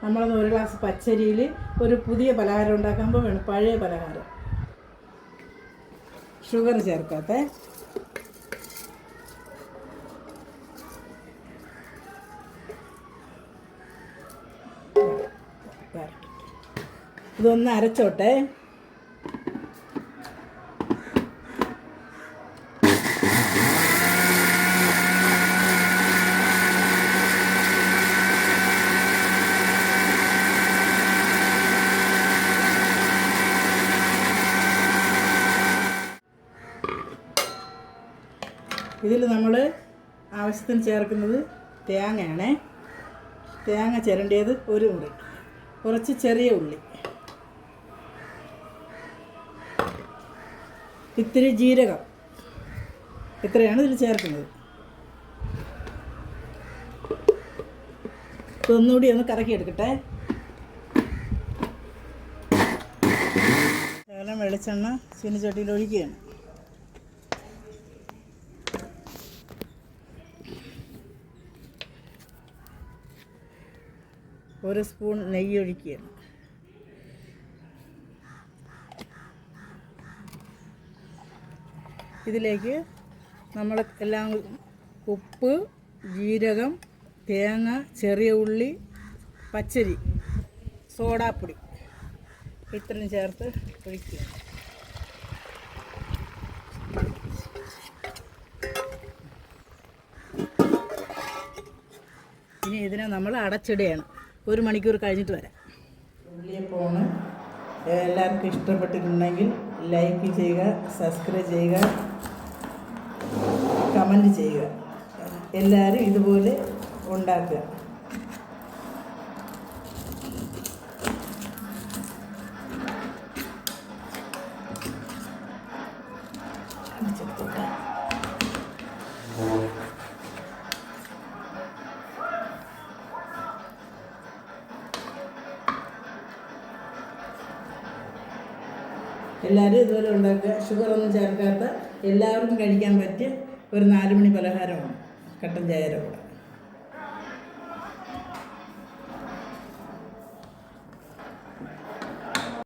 നമ്മളൊന്ന് ഒരു ഗ്ലാസ് പച്ചരിയിൽ ഒരു പുതിയ പലഹാരം ഉണ്ടാക്കുമ്പോൾ വേണം പഴയ പലഹാരം. ഷുഗർ ചേർക്കാത്ത ഇതൊന്ന് അരച്ചോട്ടെ. ഇതിൽ നമ്മൾ ആവശ്യത്തിന് ചേർക്കുന്നത് തേങ്ങയാണ്. തേങ്ങ ചിരണ്ടിയത് ഒരു മുറി, കുറച്ച് ചെറിയ ഉള്ളി, ഇത്തിരി ജീരകം, ഇത്രയാണ് ഇതിൽ ചേർക്കുന്നത്. ഒന്നുകൂടി ഒന്ന് കറക്കിയെടുക്കട്ടെ. ശകലം വെളിച്ചെണ്ണ ചീനിച്ചട്ടിയിൽ ഒഴിക്കുകയാണ്. ഒരു സ്പൂൺ നെയ്യ് ഒഴിക്കുകയാണ്. ഇതിലേക്ക് നമ്മൾ എല്ലാം ഉപ്പ്, ജീരകം, തേങ്ങ, ചെറിയ ഉള്ളി, പച്ചരി, സോഡാപ്പൊടി ഇത്രയും ചേർത്ത് ഒഴിക്കുക. ഇനി ഇതിനെ നമ്മൾ അടച്ചിടുകയാണ്. 1 മണിക്കൂർ കഴിഞ്ഞിട്ട് വരാം. ഉള്ളിയപ്പമാണ്. എല്ലാവർക്കും ഇഷ്ടപ്പെട്ടിട്ടുണ്ടെങ്കിൽ ലൈക്ക് ചെയ്യുക, സബ്സ്ക്രൈബ് ചെയ്യുക, കമൻറ്റ് ചെയ്യുക. എല്ലാവരും ഇതുപോലെ ഉണ്ടാക്കുക. എല്ലാവരും ഇതുപോലെ ഉണ്ടാക്കുക. ഷുഗറൊന്നും ചേർക്കാത്ത എല്ലാവർക്കും കഴിക്കാൻ പറ്റിയ ഒരു 4 മണി പലഹാരമാണ് കട്ടൻ ചായയുടെ കൂടെ.